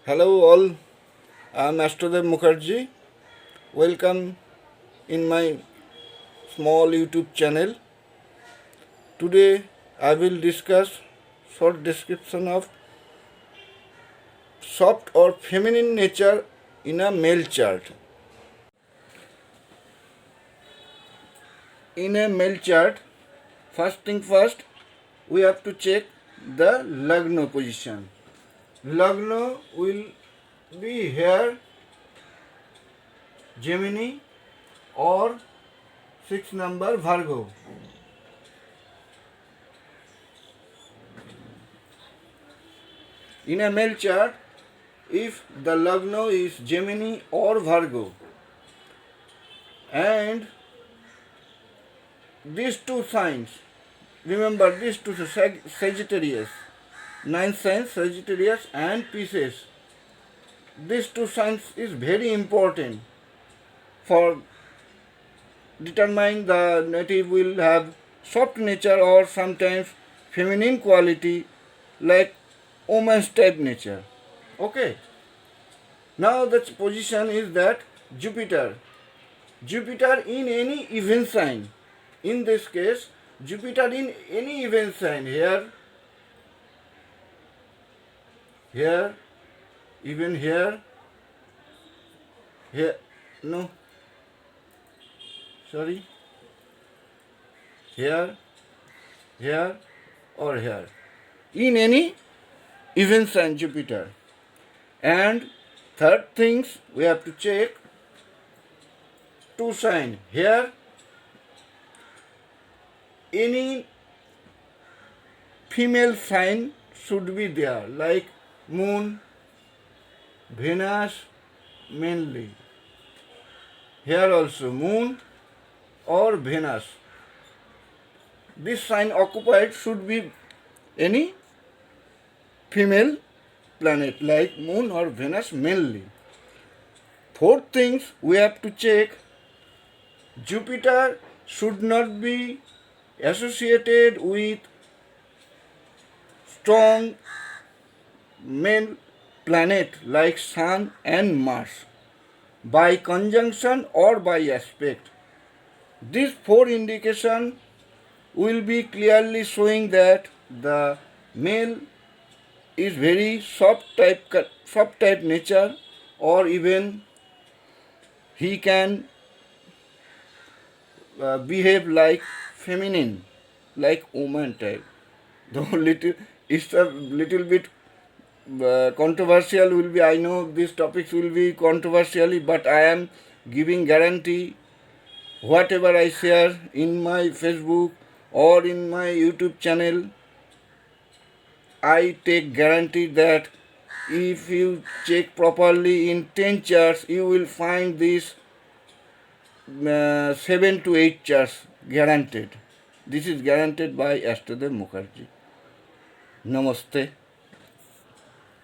Hello all, I am Astrology Mukherjee. Welcome in my small YouTube channel. Today I will discuss short description of soft or feminine nature in a male chart. In a male chart, first thing first, we have to check the Lagna position. Lagna will be here Gemini or 6 number Virgo. In a male chart, if the Lagna is Gemini or Virgo, and these two signs, remember these two, Sagittarius, 9th sign Sagittarius and Pisces, these two signs is very important for determining the native will have soft nature or sometimes feminine quality like woman's type nature. Okay. Now the position is that Jupiter in any even sign. In this case, Jupiter in any even sign, here, even here, no, sorry, here, or here. In any even sign Jupiter. And third things we have to check two sign here, any female sign should be there like Moon, Venus mainly. Here also Moon or Venus. This sign occupied should be any female planet like Moon or Venus mainly. Fourth things we have to check, Jupiter should not be associated with strong male planet like Sun and Mars by conjunction or by aspect. These four indications will be clearly showing that the male is very soft type nature, or even he can behave like feminine, like woman type. Though it's a little bit controversial will be, I know these topics will be controversial, but I am giving guarantee whatever I share in my Facebook or in my YouTube channel, I take guarantee that if you check properly in 10 charts, you will find these 7 to 8 charts guaranteed. This is guaranteed by Astrology Mukherjee. Namaste.